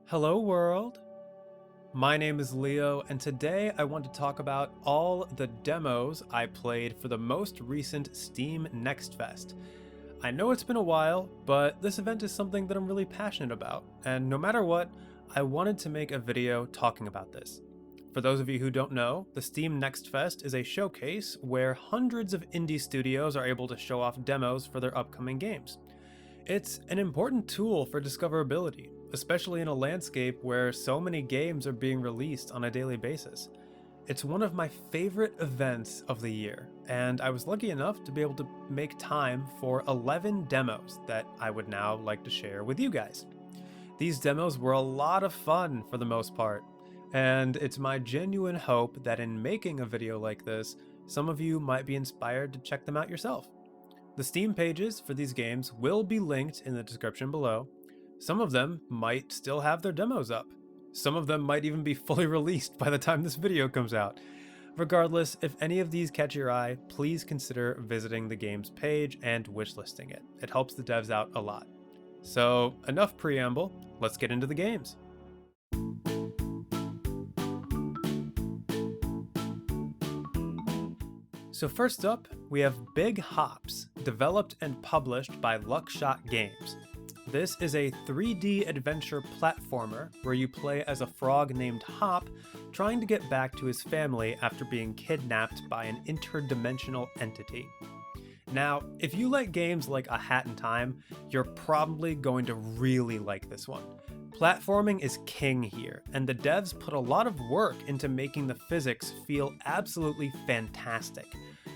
Hello world! My name is Leo, and today I want to talk about all the demos I played for the most recent Steam NextFest. I know it's been a while, but this event is something that I'm really passionate about, and no matter what, I wanted to make a video talking about this. For those of you who don't know, the Steam NextFest is a showcase where hundreds of indie studios are able to show off demos for their upcoming games. It's an important tool for discoverability, especially in a landscape where so many games are being released on a daily basis. It's one of my favorite events of the year, and I was lucky enough to be able to make time for 11 demos that I would now like to share with you guys. These demos were a lot of fun for the most part, and it's my genuine hope that in making a video like this, some of you might be inspired to check them out yourself. The Steam pages for these games will be linked in the description below. Some of them might still have their demos up. Some of them might even be fully released by the time this video comes out. Regardless, if any of these catch your eye, please consider visiting the game's page and wishlisting it. It helps the devs out a lot. So, enough preamble, let's get into the games. So first up, we have Big Hops, developed and published by Luckshot Games. This is a 3D adventure platformer where you play as a frog named Hop trying to get back to his family after being kidnapped by an interdimensional entity. Now, if you like games like A Hat in Time, you're probably going to really like this one. Platforming is king here, and the devs put a lot of work into making the physics feel absolutely fantastic.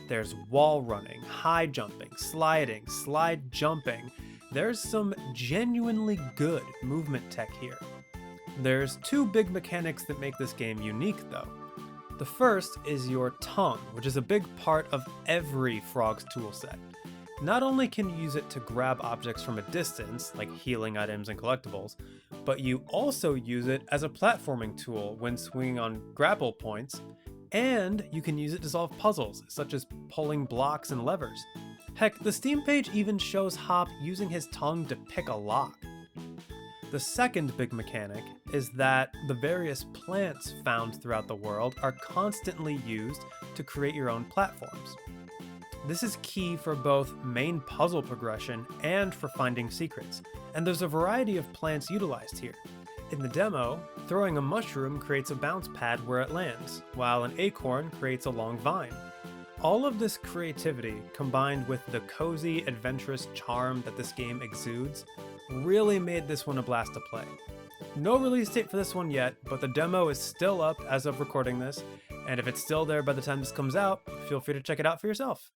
There's wall running, high jumping, sliding, slide jumping. There's some genuinely good movement tech here. There's two big mechanics that make this game unique though. The first is your tongue, which is a big part of every frog's toolset. Not only can you use it to grab objects from a distance, like healing items and collectibles, but you also use it as a platforming tool when swinging on grapple points, and you can use it to solve puzzles, such as pulling blocks and levers. Heck, the Steam page even shows Hop using his tongue to pick a lock. The second big mechanic is that the various plants found throughout the world are constantly used to create your own platforms. This is key for both main puzzle progression and for finding secrets, and there's a variety of plants utilized here. In the demo, throwing a mushroom creates a bounce pad where it lands, while an acorn creates a long vine. All of this creativity, combined with the cozy, adventurous charm that this game exudes, really made this one a blast to play. No release date for this one yet, but the demo is still up as of recording this, and if it's still there by the time this comes out, feel free to check it out for yourself.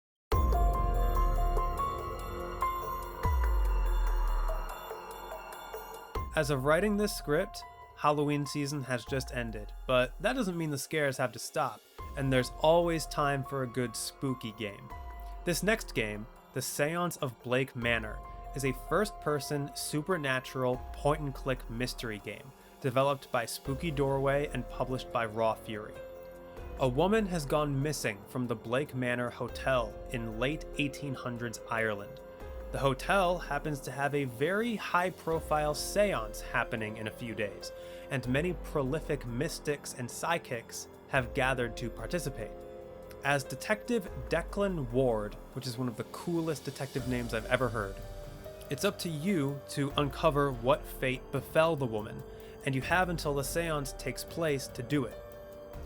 As of writing this script, Halloween season has just ended, but that doesn't mean the scares have to stop, and there's always time for a good spooky game. This next game, The Seance of Blake Manor, is a first-person, supernatural, point-and-click mystery game, developed by Spooky Doorway and published by Raw Fury. A woman has gone missing from the Blake Manor Hotel in late 1800s Ireland. The hotel happens to have a very high-profile seance happening in a few days, and many prolific mystics and psychics have gathered to participate. As Detective Declan Ward, which is one of the coolest detective names I've ever heard, it's up to you to uncover what fate befell the woman, and you have until the seance takes place to do it.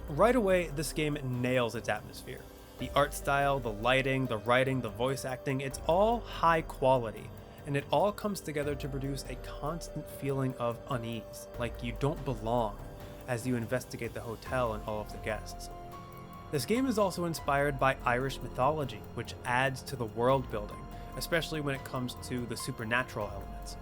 Right away, this game nails its atmosphere. The art style, the lighting, the writing, the voice acting, it's all high quality, and it all comes together to produce a constant feeling of unease, like you don't belong, as you investigate the hotel and all of the guests. This game is also inspired by Irish mythology, which adds to the world building, especially when it comes to the supernatural elements.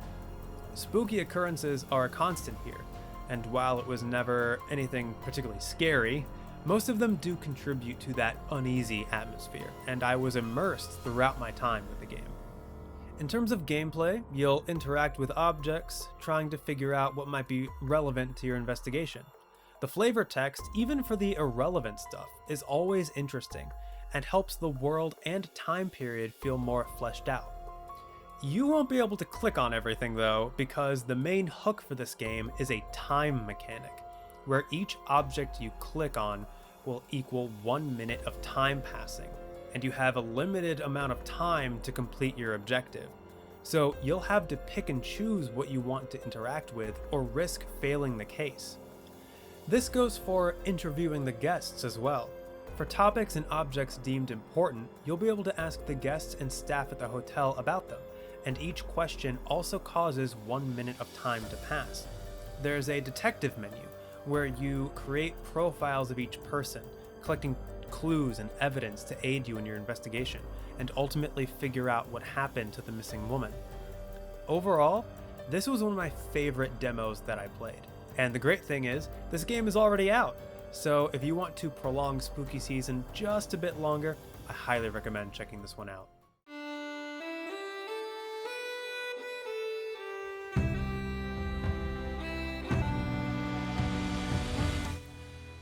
Spooky occurrences are a constant here, and while it was never anything particularly scary, most of them do contribute to that uneasy atmosphere, and I was immersed throughout my time with the game. In terms of gameplay, you'll interact with objects, trying to figure out what might be relevant to your investigation. The flavor text, even for the irrelevant stuff, is always interesting, and helps the world and time period feel more fleshed out. You won't be able to click on everything though, because the main hook for this game is a time mechanic, where each object you click on will equal 1 minute of time passing, and you have a limited amount of time to complete your objective. So you'll have to pick and choose what you want to interact with or risk failing the case. This goes for interviewing the guests as well. For topics and objects deemed important, you'll be able to ask the guests and staff at the hotel about them, and each question also causes 1 minute of time to pass. There's a detective menu, where you create profiles of each person, collecting clues and evidence to aid you in your investigation, and ultimately figure out what happened to the missing woman. Overall, this was one of my favorite demos that I played, and the great thing is, this game is already out, so if you want to prolong spooky season just a bit longer, I highly recommend checking this one out.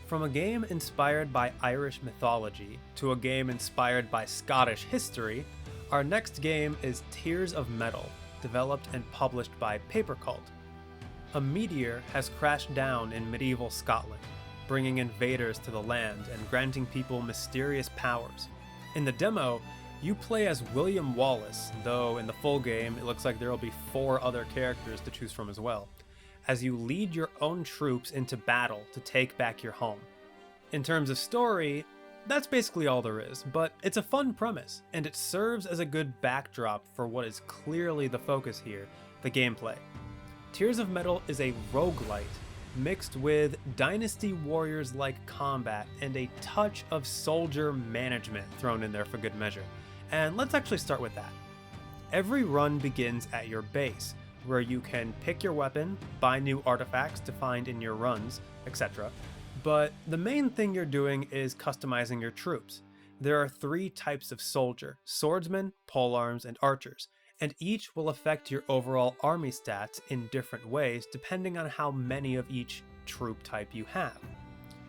From a game inspired by Irish mythology to a game inspired by Scottish history, our next game is Tears of Metal, developed and published by Paper Cult. A meteor has crashed down in medieval Scotland, bringing invaders to the land and granting people mysterious powers. In the demo, you play as William Wallace, though in the full game it looks like there will be 4 other characters to choose from as well, as you lead your own troops into battle to take back your home. In terms of story, that's basically all there is, but it's a fun premise, and it serves as a good backdrop for what is clearly the focus here, the gameplay. Tears of Metal is a roguelite, mixed with Dynasty Warriors-like combat and a touch of soldier management thrown in there for good measure. And let's actually start with that. Every run begins at your base, where you can pick your weapon, buy new artifacts to find in your runs, etc. But the main thing you're doing is customizing your troops. There are 3 types of soldier: swordsmen, polearms, and archers, and each will affect your overall army stats in different ways depending on how many of each troop type you have.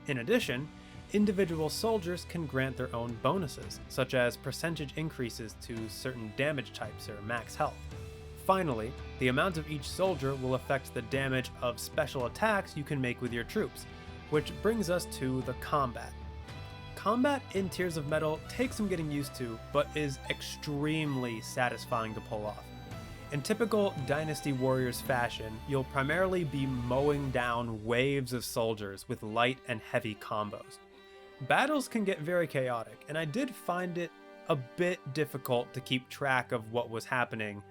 In addition, individual soldiers can grant their own bonuses, such as percentage increases to certain damage types or max health. Finally, the amount of each soldier will affect the damage of special attacks you can make with your troops, which brings us to the combat. Combat in Tears of Metal takes some getting used to, but is extremely satisfying to pull off. In typical Dynasty Warriors fashion, you'll primarily be mowing down waves of soldiers with light and heavy combos. Battles can get very chaotic, and I did find it a bit difficult to keep track of what was happening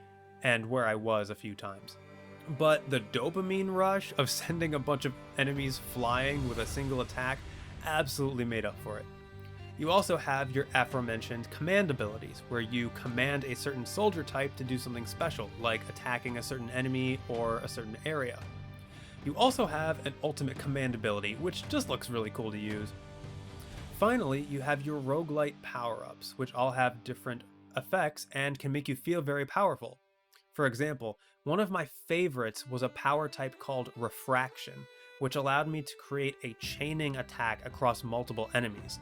and where I was a few times. But the dopamine rush of sending a bunch of enemies flying with a single attack absolutely made up for it. You also have your aforementioned command abilities, where you command a certain soldier type to do something special, like attacking a certain enemy or a certain area. You also have an ultimate command ability, which just looks really cool to use. Finally, you have your roguelite power-ups, which all have different effects and can make you feel very powerful. For example, one of my favorites was a power type called Refraction, which allowed me to create a chaining attack across multiple enemies.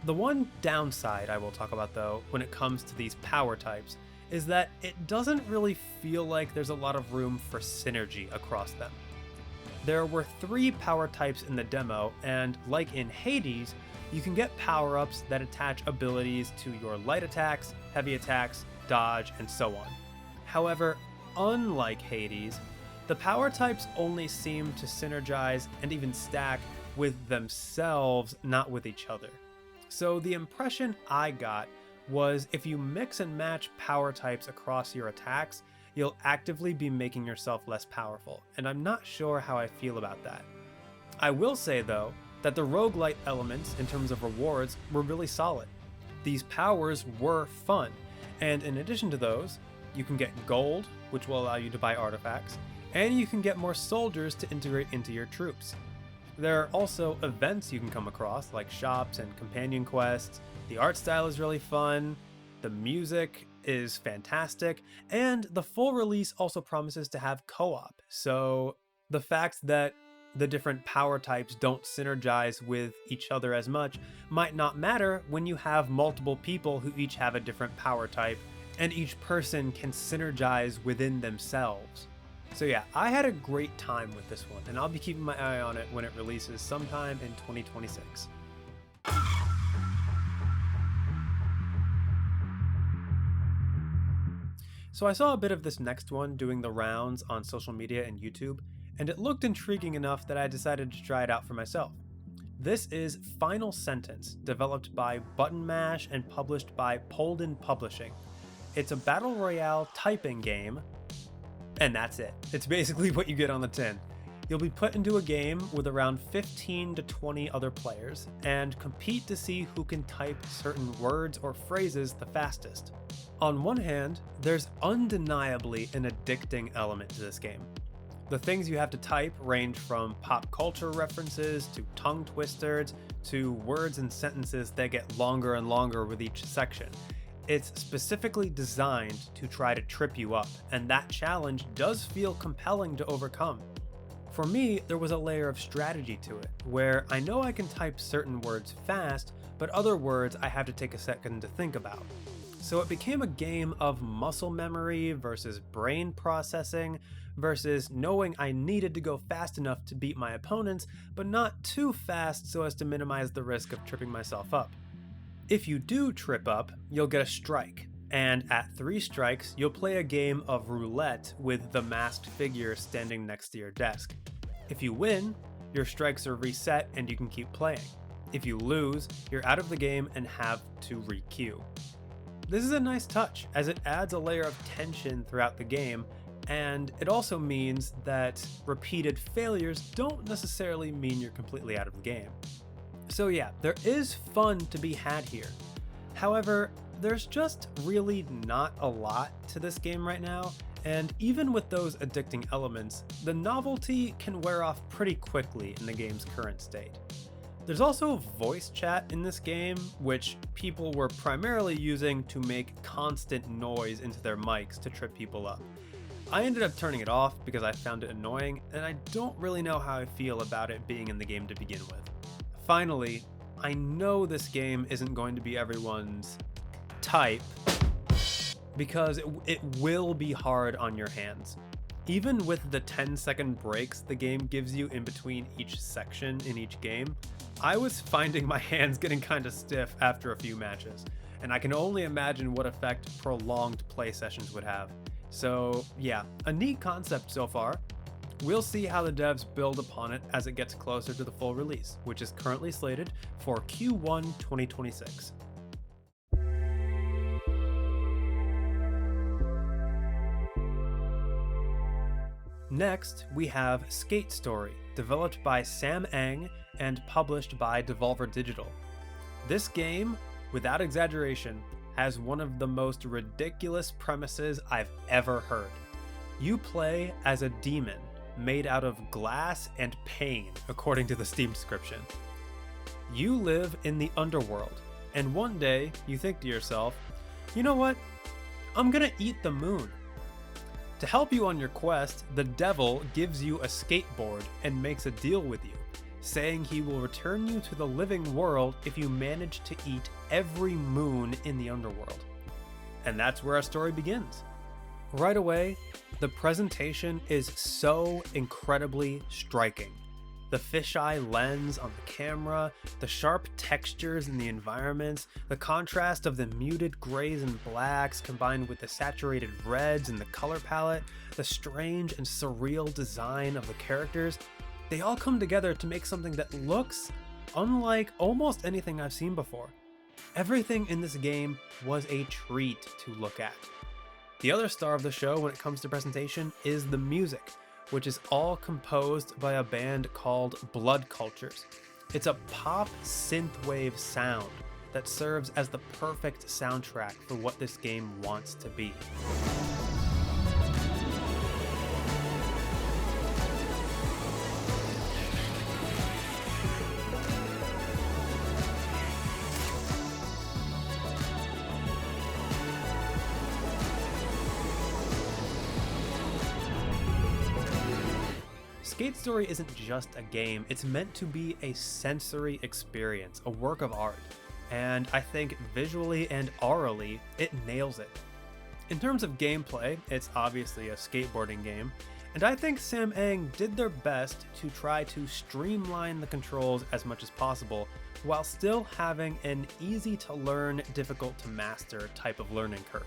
The one downside I will talk about though, when it comes to these power types, is that it doesn't really feel like there's a lot of room for synergy across them. There were 3 power types in the demo, and like in Hades, you can get power-ups that attach abilities to your light attacks, heavy attacks, dodge, and so on. However, unlike Hades, the power types only seem to synergize and even stack with themselves, not with each other. So the impression I got was if you mix and match power types across your attacks, you'll actively be making yourself less powerful, and I'm not sure how I feel about that. I will say though, that the roguelite elements in terms of rewards were really solid. These powers were fun, and in addition to those, you can get gold, which will allow you to buy artifacts, and you can get more soldiers to integrate into your troops. There are also events you can come across, like shops and companion quests. The art style is really fun, the music is fantastic, and the full release also promises to have co-op, so the fact that the different power types don't synergize with each other as much might not matter when you have multiple people who each have a different power type and each person can synergize within themselves. So yeah, I had a great time with this one, and I'll be keeping my eye on it when it releases sometime in 2026. So I saw a bit of this next one doing the rounds on social media and YouTube, and it looked intriguing enough that I decided to try it out for myself. This is Final Sentence, developed by Button Mash and published by Polden Publishing. It's a battle royale typing game, and that's it. It's basically what you get on the tin. You'll be put into a game with around 15 to 20 other players, and compete to see who can type certain words or phrases the fastest. On one hand, there's undeniably an addicting element to this game. The things you have to type range from pop culture references to tongue twisters to words and sentences that get longer and longer with each section. It's specifically designed to try to trip you up, and that challenge does feel compelling to overcome. For me, there was a layer of strategy to it, where I know I can type certain words fast, but other words I have to take a second to think about. So it became a game of muscle memory versus brain processing versus knowing I needed to go fast enough to beat my opponents, but not too fast so as to minimize the risk of tripping myself up. If you do trip up, you'll get a strike, and at 3 strikes, you'll play a game of roulette with the masked figure standing next to your desk. If you win, your strikes are reset and you can keep playing. If you lose, you're out of the game and have to re-queue. This is a nice touch, as it adds a layer of tension throughout the game, and it also means that repeated failures don't necessarily mean you're completely out of the game. So yeah, there is fun to be had here. However, there's just really not a lot to this game right now, and even with those addicting elements, the novelty can wear off pretty quickly in the game's current state. There's also voice chat in this game, which people were primarily using to make constant noise into their mics to trip people up. I ended up turning it off because I found it annoying, and I don't really know how I feel about it being in the game to begin with. Finally, I know this game isn't going to be everyone's type, because it will be hard on your hands. Even with the 10-second breaks the game gives you in between each section in each game, I was finding my hands getting kinda stiff after a few matches, and I can only imagine what effect prolonged play sessions would have. So yeah, a neat concept so far. We'll see how the devs build upon it as it gets closer to the full release, which is currently slated for Q1 2026. Next, we have Skate Story, developed by Sam Eng and published by Devolver Digital. This game, without exaggeration, has one of the most ridiculous premises I've ever heard. You play as a demon made out of glass and pain, according to the Steam description. You live in the underworld, and one day you think to yourself, you know what? I'm gonna eat the moon. To help you on your quest, the devil gives you a skateboard and makes a deal with you, saying he will return you to the living world if you manage to eat every moon in the underworld. And that's where our story begins. Right away, the presentation is so incredibly striking. The fisheye lens on the camera, the sharp textures in the environments, the contrast of the muted grays and blacks combined with the saturated reds in the color palette, the strange and surreal design of the characters, they all come together to make something that looks unlike almost anything I've seen before. Everything in this game was a treat to look at. The other star of the show when it comes to presentation is the music, which is all composed by a band called Blood Cultures. It's a pop synthwave sound that serves as the perfect soundtrack for what this game wants to be. Skate Story isn't just a game, it's meant to be a sensory experience, a work of art, and I think visually and aurally, it nails it. In terms of gameplay, it's obviously a skateboarding game, and I think Sam Eng did their best to try to streamline the controls as much as possible, while still having an easy to learn, difficult to master type of learning curve.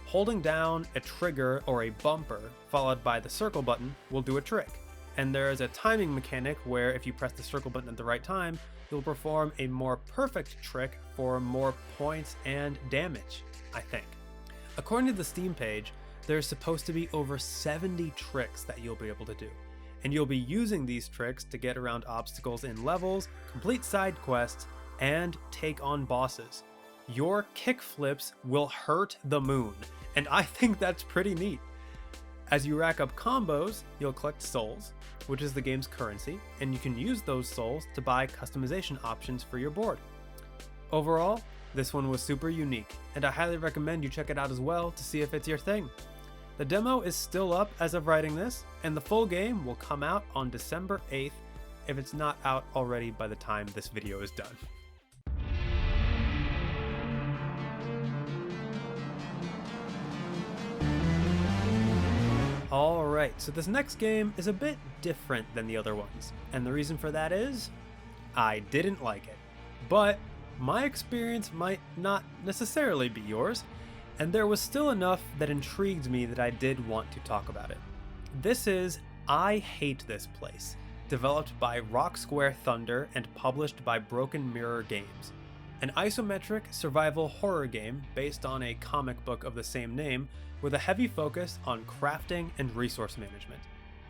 Holding down a trigger or a bumper, followed by the circle button, will do a trick. And there is a timing mechanic where if you press the circle button at the right time, you'll perform a more perfect trick for more points and damage, I think. According to the Steam page, there's supposed to be over 70 tricks that you'll be able to do. And you'll be using these tricks to get around obstacles in levels, complete side quests, and take on bosses. Your kickflips will hurt the moon, and I think that's pretty neat. As you rack up combos, you'll collect souls, which is the game's currency, and you can use those souls to buy customization options for your board. Overall, this one was super unique, and I highly recommend you check it out as well to see if it's your thing. The demo is still up as of writing this, and the full game will come out on December 8th if it's not out already by the time this video is done. Alright, so this next game is a bit different than the other ones, and the reason for that is, I didn't like it. But my experience might not necessarily be yours, and there was still enough that intrigued me that I did want to talk about it. This is I Hate This Place, developed by Rock Square Thunder and published by Broken Mirror Games. An isometric survival horror game based on a comic book of the same name with a heavy focus on crafting and resource management.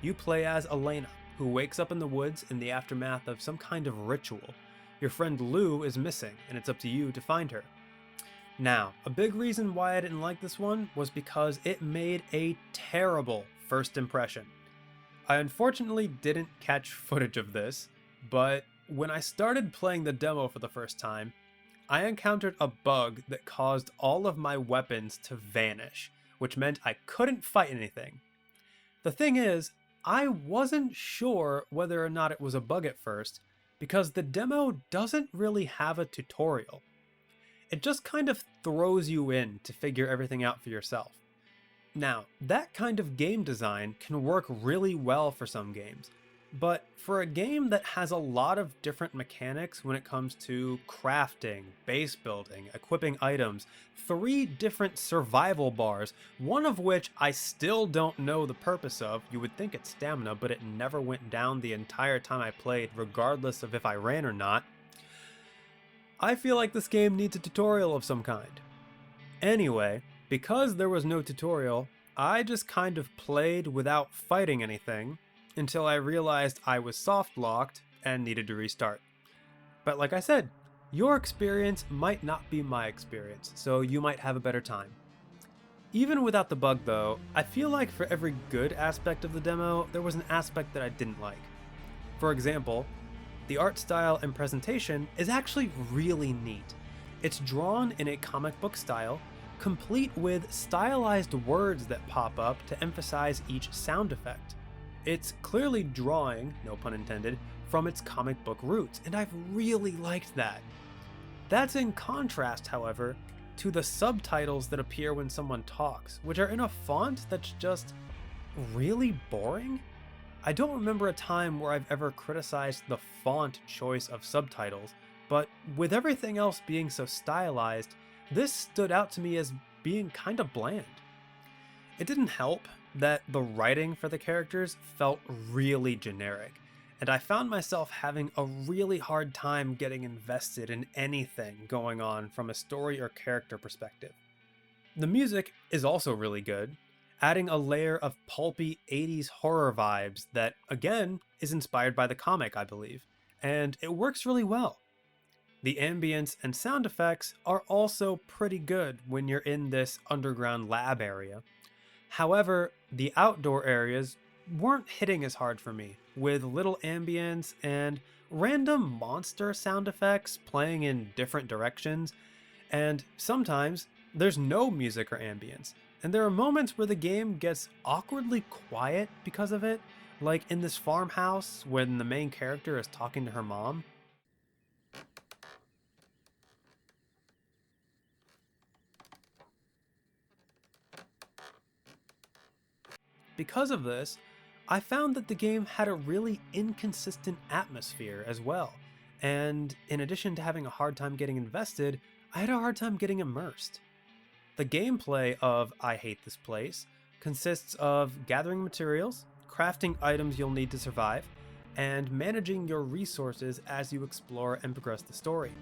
You play as Elena, who wakes up in the woods in the aftermath of some kind of ritual. Your friend Lou is missing, and it's up to you to find her. Now, a big reason why I didn't like this one was because it made a terrible first impression. I unfortunately didn't catch footage of this, but when I started playing the demo for the first time, I encountered a bug that caused all of my weapons to vanish, which meant I couldn't fight anything. The thing is, I wasn't sure whether or not it was a bug at first, because the demo doesn't really have a tutorial. It just kind of throws you in to figure everything out for yourself. Now, that kind of game design can work really well for some games, but for a game that has a lot of different mechanics when it comes to crafting, base building, equipping items, 3 different survival bars, one of which I still don't know the purpose of. You would think it's stamina, but it never went down the entire time I played, regardless of if I ran or not. I feel like this game needs a tutorial of some kind. Anyway, because there was no tutorial, I just kind of played without fighting anything until I realized I was soft locked and needed to restart. But like I said, your experience might not be my experience, so you might have a better time. Even without the bug though, I feel like for every good aspect of the demo, there was an aspect that I didn't like. For example, the art style and presentation is actually really neat. It's drawn in a comic book style, complete with stylized words that pop up to emphasize each sound effect. It's clearly drawing, no pun intended, from its comic book roots, and I've really liked that. That's in contrast, however, to the subtitles that appear when someone talks, which are in a font that's just really boring. I don't remember a time where I've ever criticized the font choice of subtitles, but with everything else being so stylized, this stood out to me as being kind of bland. It didn't help that the writing for the characters felt really generic, and I found myself having a really hard time getting invested in anything going on from a story or character perspective. The music is also really good, adding a layer of pulpy 80s horror vibes that, again, is inspired by the comic, I believe, and it works really well. The ambience and sound effects are also pretty good when you're in this underground lab area. However, the outdoor areas weren't hitting as hard for me, with little ambience and random monster sound effects playing in different directions, and sometimes there's no music or ambience, and there are moments where the game gets awkwardly quiet because of it, like in this farmhouse when the main character is talking to her mom. because of this, I found that the game had a really inconsistent atmosphere as well, and in addition to having a hard time getting invested, I had a hard time getting immersed. The gameplay of I Hate This Place consists of gathering materials, crafting items you'll need to survive, and managing your resources as you explore and progress the story.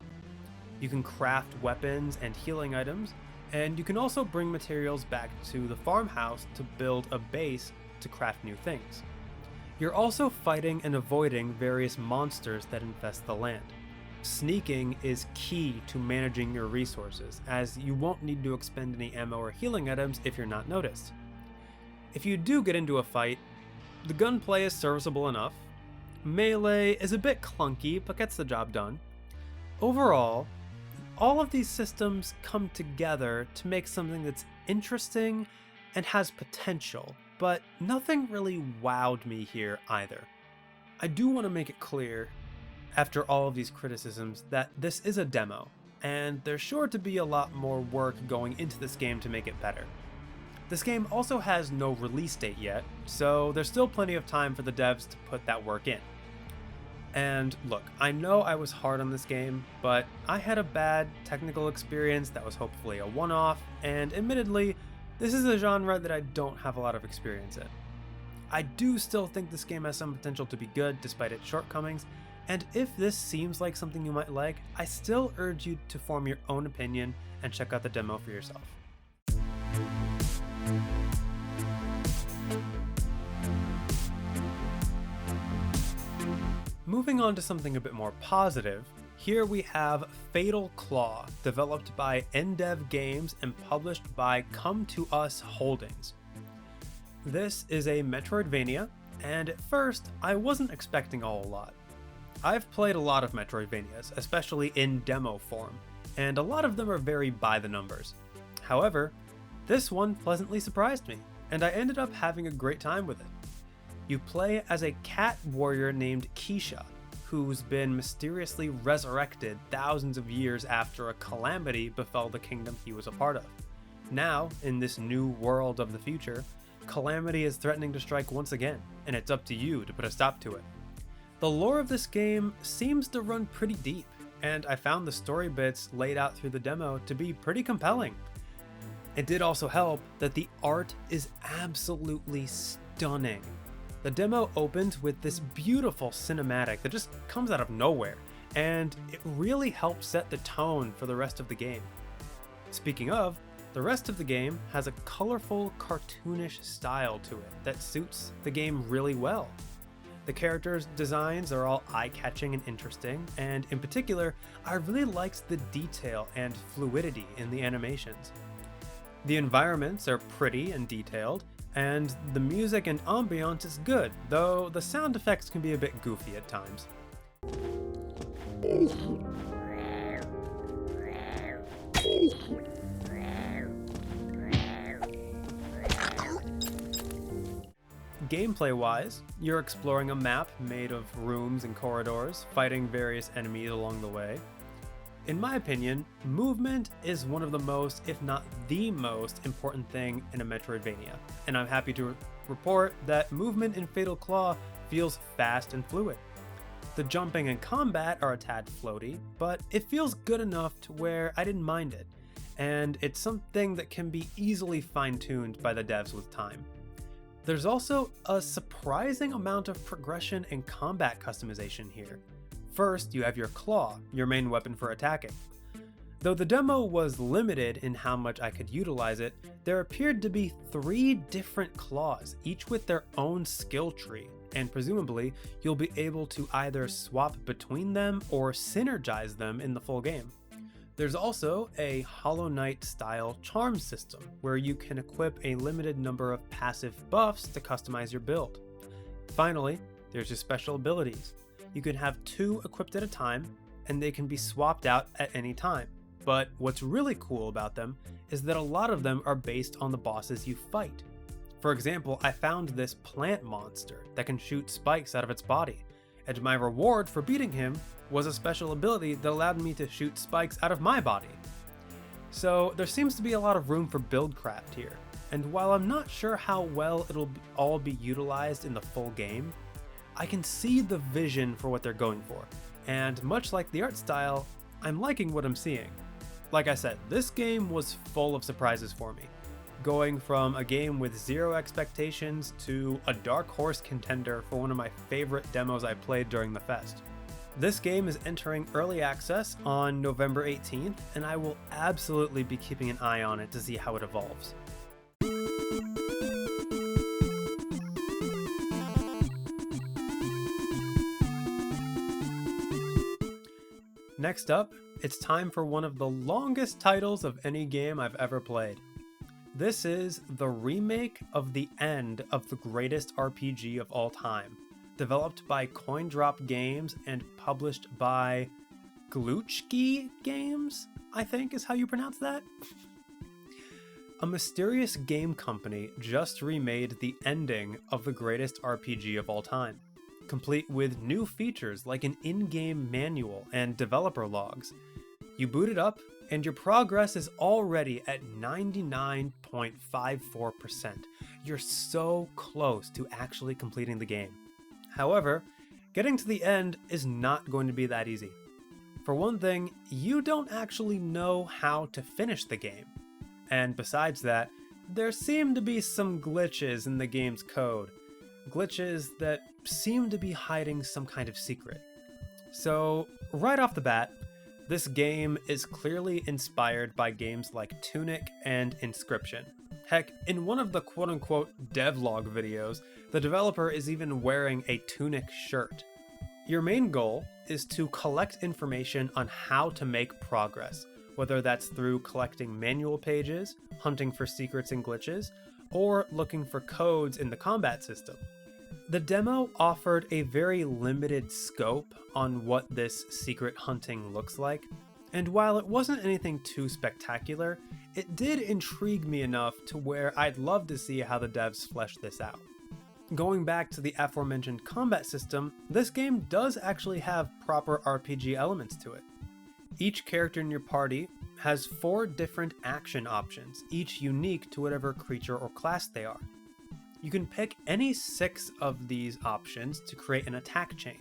You can craft weapons and healing items, and you can also bring materials back to the farmhouse to build a base to craft new things. You're also fighting and avoiding various monsters that infest the land. Sneaking is key to managing your resources, as you won't need to expend any ammo or healing items if you're not noticed. If you do get into a fight, the gunplay is serviceable enough. Melee is a bit clunky, but gets the job done. Overall, all of these systems come together to make something that's interesting and has potential, but nothing really wowed me here either. I do want to make it clear, after all of these criticisms, that this is a demo, and there's sure to be a lot more work going into this game to make it better. This game also has no release date yet, so there's still plenty of time for the devs to put that work in. And look, I know I was hard on this game, but I had a bad technical experience that was hopefully a one-off, and admittedly, this is a genre that I don't have a lot of experience in. I do still think this game has some potential to be good despite its shortcomings, and if this seems like something you might like, I still urge you to form your own opinion and check out the demo for yourself. Moving on to something a bit more positive, here we have Fatal Claw, developed by NDev Games and published by Come To Us Holdings. This is a Metroidvania, and at first, I wasn't expecting a whole lot. I've played a lot of Metroidvanias, especially in demo form, and a lot of them are very by the numbers. However, this one pleasantly surprised me, and I ended up having a great time with it. You play as a cat warrior named Keisha, who's been mysteriously resurrected thousands of years after a calamity befell the kingdom he was a part of. Now, in this new world of the future, calamity is threatening to strike once again, and it's up to you to put a stop to it. The lore of this game seems to run pretty deep, and I found the story bits laid out through the demo to be pretty compelling. It did also help that the art is absolutely stunning. The demo opens with this beautiful cinematic that just comes out of nowhere, and it really helps set the tone for the rest of the game. Speaking of, the rest of the game has a colorful, cartoonish style to it that suits the game really well. The characters' designs are all eye-catching and interesting, and in particular, I really liked the detail and fluidity in the animations. The environments are pretty and detailed, and the music and ambiance is good, though the sound effects can be a bit goofy at times. Gameplay-wise, you're exploring a map made of rooms and corridors, fighting various enemies along the way. In my opinion, movement is one of the most, if not the most, important thing in a Metroidvania, and I'm happy to report that movement in Fatal Claw feels fast and fluid. The jumping and combat are a tad floaty, but it feels good enough to where I didn't mind it, and it's something that can be easily fine-tuned by the devs with time. There's also a surprising amount of progression and combat customization here. First, you have your claw, your main weapon for attacking. Though the demo was limited in how much I could utilize it, there appeared to be 3 different claws, each with their own skill tree, and presumably you'll be able to either swap between them or synergize them in the full game. There's also a Hollow Knight style charm system, where you can equip a limited number of passive buffs to customize your build. Finally, there's your special abilities. You can have 2 equipped at a time, and they can be swapped out at any time. But what's really cool about them is that a lot of them are based on the bosses you fight. For example, I found this plant monster that can shoot spikes out of its body, and my reward for beating him was a special ability that allowed me to shoot spikes out of my body. So there seems to be a lot of room for build craft here, and while I'm not sure how well it'll all be utilized in the full game, I can see the vision for what they're going for, and much like the art style, I'm liking what I'm seeing. Like I said, this game was full of surprises for me, going from a game with zero expectations to a dark horse contender for one of my favorite demos I played during the fest. This game is entering early access on November 18th, and I will absolutely be keeping an eye on it to see how it evolves. Next up, it's time for one of the longest titles of any game I've ever played. This is the remake of the end of the greatest RPG of all time, developed by Coindrop Games and published by Gluchki Games, I think is how you pronounce that? A mysterious game company just remade the ending of the greatest RPG of all time, complete with new features like an in-game manual and developer logs. You boot it up, and your progress is already at 99.54%. You're so close to actually completing the game. However, getting to the end is not going to be that easy. For one thing, you don't actually know how to finish the game. And besides that, there seem to be some glitches in the game's code. Glitches that seem to be hiding some kind of secret. So, right off the bat, this game is clearly inspired by games like Tunic and Inscription. Heck, in one of the quote-unquote devlog videos, the developer is even wearing a Tunic shirt. Your main goal is to collect information on how to make progress, whether that's through collecting manual pages, hunting for secrets and glitches, or looking for codes in the combat system. The demo offered a very limited scope on what this secret hunting looks like, and while it wasn't anything too spectacular, it did intrigue me enough to where I'd love to see how the devs flesh this out. Going back to the aforementioned combat system, this game does actually have proper RPG elements to it. Each character in your party has 4 different action options, each unique to whatever creature or class they are. You can pick any 6 of these options to create an attack chain.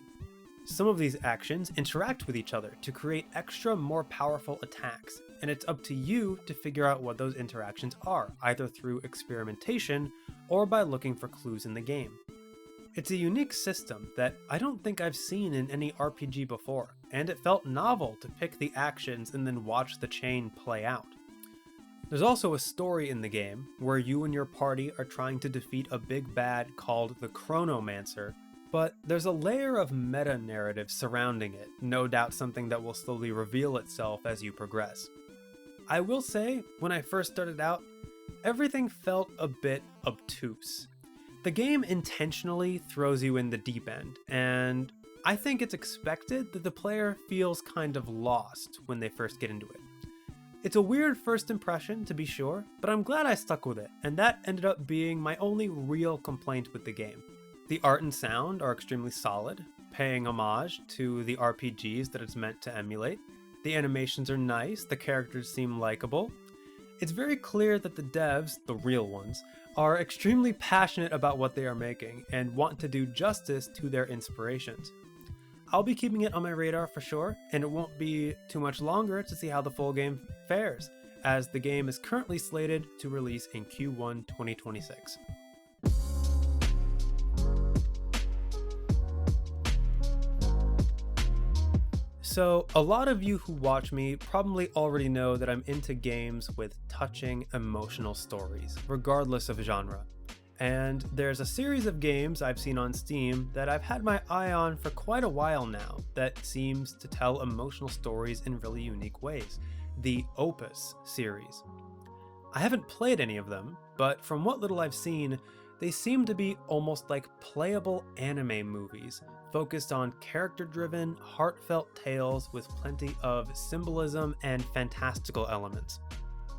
Some of these actions interact with each other to create extra, more powerful attacks, and it's up to you to figure out what those interactions are, either through experimentation or by looking for clues in the game. It's a unique system that I don't think I've seen in any RPG before, and it felt novel to pick the actions and then watch the chain play out. There's also a story in the game where you and your party are trying to defeat a big bad called the Chronomancer, but there's a layer of meta-narrative surrounding it, no doubt something that will slowly reveal itself as you progress. I will say, when I first started out, everything felt a bit obtuse. The game intentionally throws you in the deep end, and I think it's expected that the player feels kind of lost when they first get into it. It's a weird first impression, to be sure, but I'm glad I stuck with it, and that ended up being my only real complaint with the game. The art and sound are extremely solid, paying homage to the RPGs that it's meant to emulate. The animations are nice, the characters seem likable. It's very clear that the devs, the real ones, are extremely passionate about what they are making and want to do justice to their inspirations. I'll be keeping it on my radar for sure, and it won't be too much longer to see how the full game fares, as the game is currently slated to release in Q1 2026. So, a lot of you who watch me probably already know that I'm into games with touching, emotional stories, regardless of genre. And there's a series of games I've seen on Steam that I've had my eye on for quite a while now that seems to tell emotional stories in really unique ways. The Opus series. I haven't played any of them, but from what little I've seen, they seem to be almost like playable anime movies, focused on character-driven, heartfelt tales with plenty of symbolism and fantastical elements.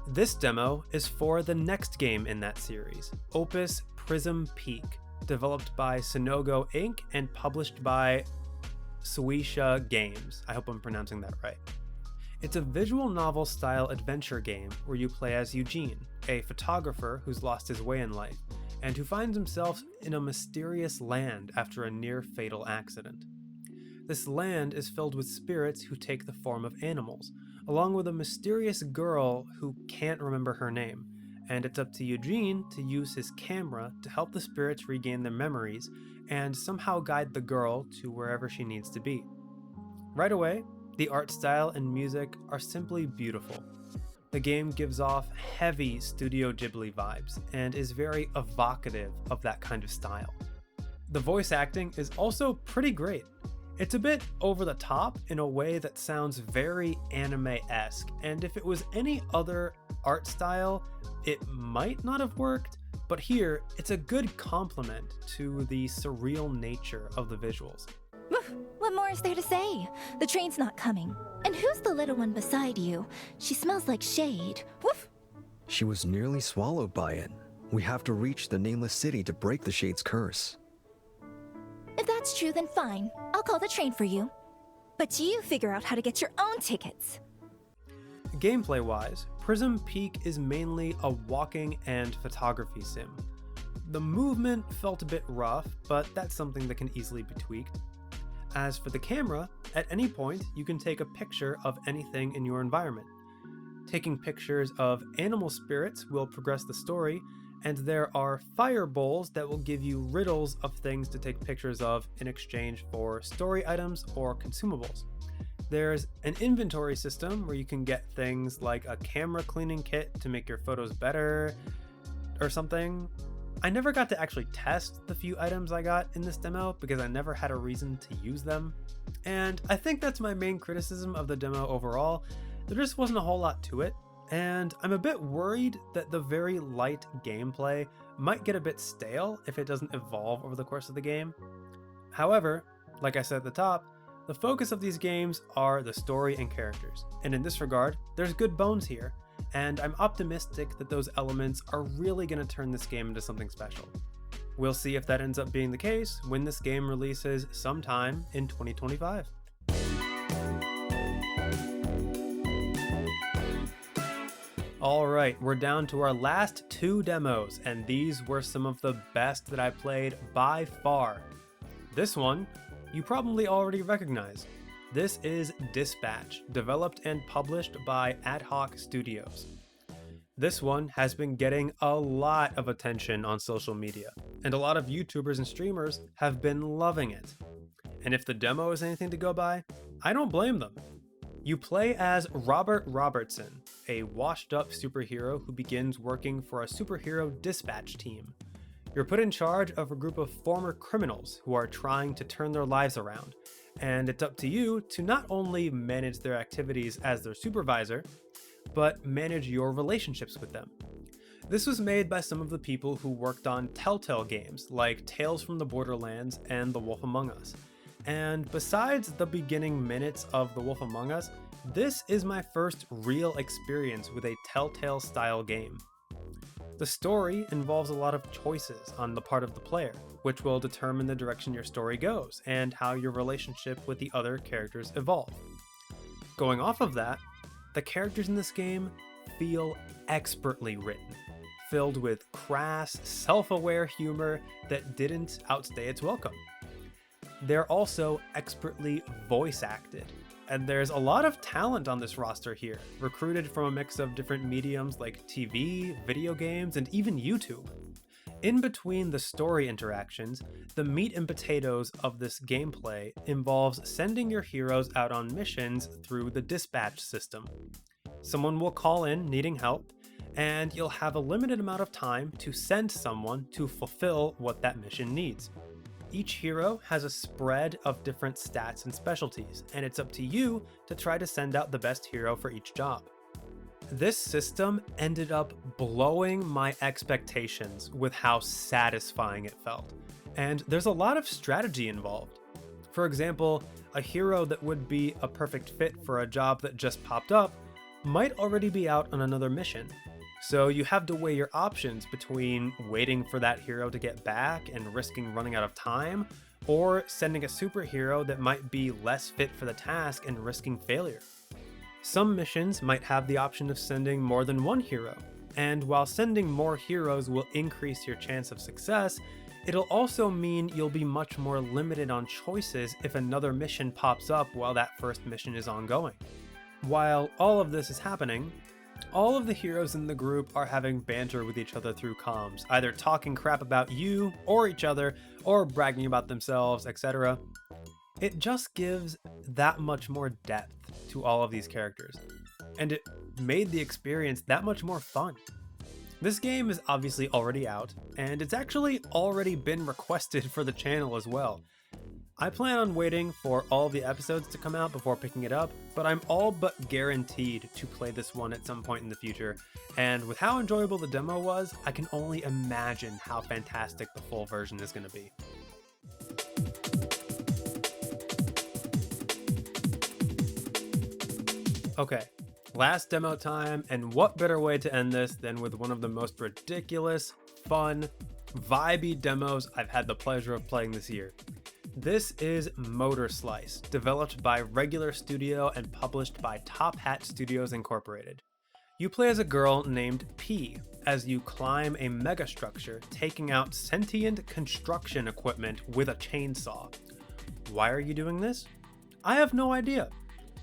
This demo is for the next game in that series, Opus Prism Peak, developed by Sonogo Inc. and published by Suisha Games. I hope I'm pronouncing that right. It's a visual novel style adventure game where you play as Eugene, a photographer who's lost his way in life, and who finds himself in a mysterious land after a near fatal accident. This land is filled with spirits who take the form of animals, along with a mysterious girl who can't remember her name, and it's up to Eugene to use his camera to help the spirits regain their memories and somehow guide the girl to wherever she needs to be. Right away, the art style and music are simply beautiful. The game gives off heavy Studio Ghibli vibes and is very evocative of that kind of style. The voice acting is also pretty great. It's a bit over the top in a way that sounds very anime-esque, and if it was any other art style, it might not have worked, but here, it's a good complement to the surreal nature of the visuals. What more is there to say? The train's not coming. And who's the little one beside you? She smells like shade. Woof! She was nearly swallowed by it. We have to reach the Nameless City to break the Shade's curse. If that's true, then fine. I'll call the train for you. But you figure out how to get your own tickets. Gameplay-wise, Prism Peak is mainly a walking and photography sim. The movement felt a bit rough, but that's something that can easily be tweaked. As for the camera, at any point you can take a picture of anything in your environment. Taking pictures of animal spirits will progress the story, and there are fire bowls that will give you riddles of things to take pictures of in exchange for story items or consumables. There's an inventory system where you can get things like a camera cleaning kit to make your photos better or something. I never got to actually test the few items I got in this demo because I never had a reason to use them. And I think that's my main criticism of the demo overall. There just wasn't a whole lot to it, and I'm a bit worried that the very light gameplay might get a bit stale if it doesn't evolve over the course of the game. However, like I said at the top, the focus of these games are the story and characters, and in this regard, there's good bones here, and I'm optimistic that those elements are really going to turn this game into something special. We'll see if that ends up being the case when this game releases sometime in 2025. Alright, we're down to our last two demos, and these were some of the best that I played by far. This one, you probably already recognize. This is Dispatch, developed and published by Ad Hoc Studios. This one has been getting a lot of attention on social media, and a lot of YouTubers and streamers have been loving it. And if the demo is anything to go by, I don't blame them. You play as Robert Robertson, a washed-up superhero who begins working for a superhero dispatch team. You're put in charge of a group of former criminals who are trying to turn their lives around, and it's up to you to not only manage their activities as their supervisor, but manage your relationships with them. This was made by some of the people who worked on Telltale games like Tales from the Borderlands and The Wolf Among Us. And besides the beginning minutes of The Wolf Among Us, this is my first real experience with a Telltale-style game. The story involves a lot of choices on the part of the player, which will determine the direction your story goes and how your relationship with the other characters evolve. Going off of that, the characters in this game feel expertly written, filled with crass, self-aware humor that didn't outstay its welcome. They're also expertly voice acted, and there's a lot of talent on this roster here, recruited from a mix of different mediums like TV, video games, and even YouTube. In between the story interactions, the meat and potatoes of this gameplay involves sending your heroes out on missions through the dispatch system. Someone will call in needing help, and you'll have a limited amount of time to send someone to fulfill what that mission needs. Each hero has a spread of different stats and specialties, and it's up to you to try to send out the best hero for each job. This system ended up blowing my expectations with how satisfying it felt, and there's a lot of strategy involved. For example, a hero that would be a perfect fit for a job that just popped up might already be out on another mission. So you have to weigh your options between waiting for that hero to get back and risking running out of time, or sending a superhero that might be less fit for the task and risking failure. Some missions might have the option of sending more than one hero, and while sending more heroes will increase your chance of success, it'll also mean you'll be much more limited on choices if another mission pops up while that first mission is ongoing. While all of this is happening, all of the heroes in the group are having banter with each other through comms, either talking crap about you or each other, or bragging about themselves, etc. It just gives that much more depth to all of these characters, and it made the experience that much more fun. This game is obviously already out, and it's actually already been requested for the channel as well. I plan on waiting for all the episodes to come out before picking it up, but I'm all but guaranteed to play this one at some point in the future, and with how enjoyable the demo was, I can only imagine how fantastic the full version is going to be. Okay, last demo time, and what better way to end this than with one of the most ridiculous, fun, vibey demos I've had the pleasure of playing this year. This is Motor Slice, developed by Regular Studio and published by Top Hat Studios Incorporated. You play as a girl named P as you climb a megastructure, taking out sentient construction equipment with a chainsaw. Why are you doing this? I have no idea.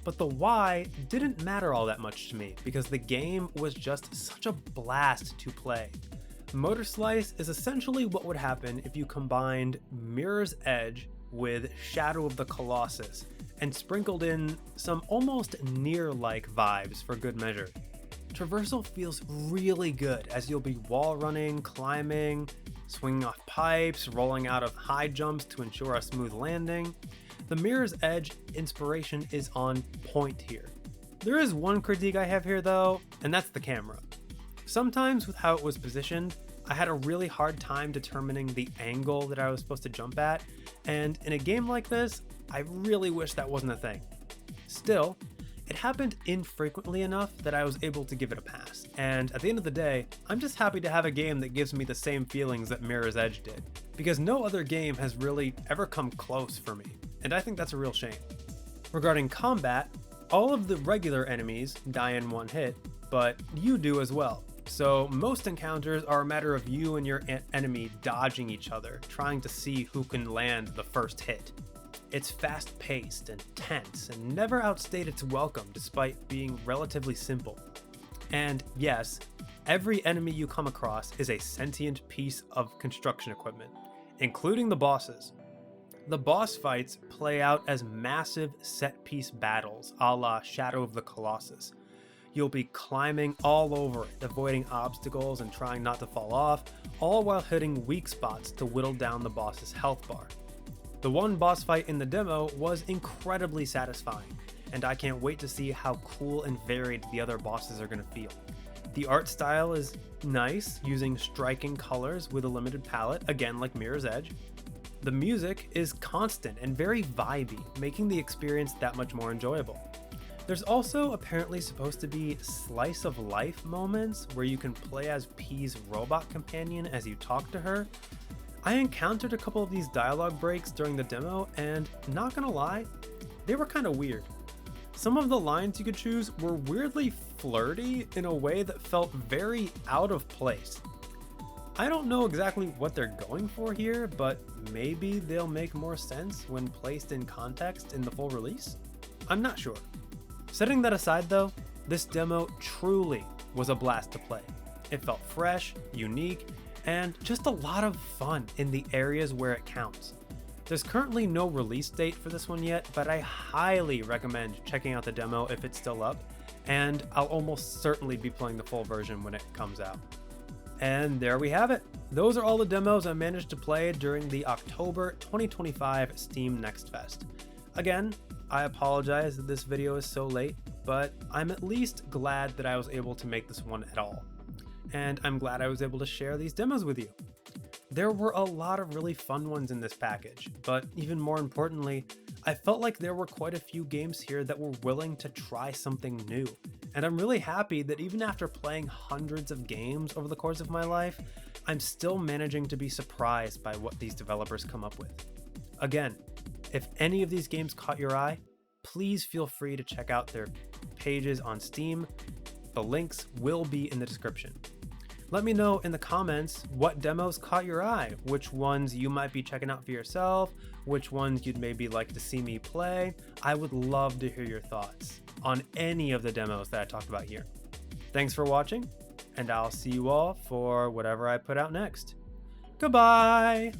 But the why didn't matter all that much to me because the game was just such a blast to play. Motor Slice is essentially what would happen if you combined Mirror's Edge with Shadow of the Colossus and sprinkled in some almost Nier-like vibes for good measure. Traversal feels really good as you'll be wall running, climbing, swinging off pipes, rolling out of high jumps to ensure a smooth landing. The Mirror's Edge inspiration is on point here. There is one critique I have here though, and that's the camera. Sometimes with how it was positioned, I had a really hard time determining the angle that I was supposed to jump at, and in a game like this, I really wish that wasn't a thing. Still, it happened infrequently enough that I was able to give it a pass, and at the end of the day, I'm just happy to have a game that gives me the same feelings that Mirror's Edge did, because no other game has really ever come close for me, and I think that's a real shame. Regarding combat, all of the regular enemies die in one hit, but you do as well. So most encounters are a matter of you and your enemy dodging each other, trying to see who can land the first hit. It's fast-paced and tense and never outstayed its welcome despite being relatively simple. And yes, every enemy you come across is a sentient piece of construction equipment, including the bosses. The boss fights play out as massive set-piece battles a la Shadow of the Colossus. You'll be climbing all over it, avoiding obstacles and trying not to fall off, all while hitting weak spots to whittle down the boss's health bar. The one boss fight in the demo was incredibly satisfying, and I can't wait to see how cool and varied the other bosses are going to feel. The art style is nice, using striking colors with a limited palette, again like Mirror's Edge. The music is constant and very vibey, making the experience that much more enjoyable. There's also apparently supposed to be slice of life moments where you can play as P's robot companion as you talk to her. I encountered a couple of these dialogue breaks during the demo, and not gonna lie, they were kind of weird. Some of the lines you could choose were weirdly flirty in a way that felt very out of place. I don't know exactly what they're going for here, but maybe they'll make more sense when placed in context in the full release? I'm not sure. Setting that aside though, this demo truly was a blast to play. It felt fresh, unique, and just a lot of fun in the areas where it counts. There's currently no release date for this one yet, but I highly recommend checking out the demo if it's still up, and I'll almost certainly be playing the full version when it comes out. And there we have it. Those are all the demos I managed to play during the October 2025 Steam NextFest. Again, I apologize that this video is so late, but I'm at least glad that I was able to make this one at all. And I'm glad I was able to share these demos with you. There were a lot of really fun ones in this package, but even more importantly, I felt like there were quite a few games here that were willing to try something new. And I'm really happy that even after playing hundreds of games over the course of my life, I'm still managing to be surprised by what these developers come up with. Again, if any of these games caught your eye, please feel free to check out their pages on Steam. The links will be in the description. Let me know in the comments what demos caught your eye, which ones you might be checking out for yourself, which ones you'd maybe like to see me play. I would love to hear your thoughts on any of the demos that I talked about here. Thanks for watching, and I'll see you all for whatever I put out next. Goodbye!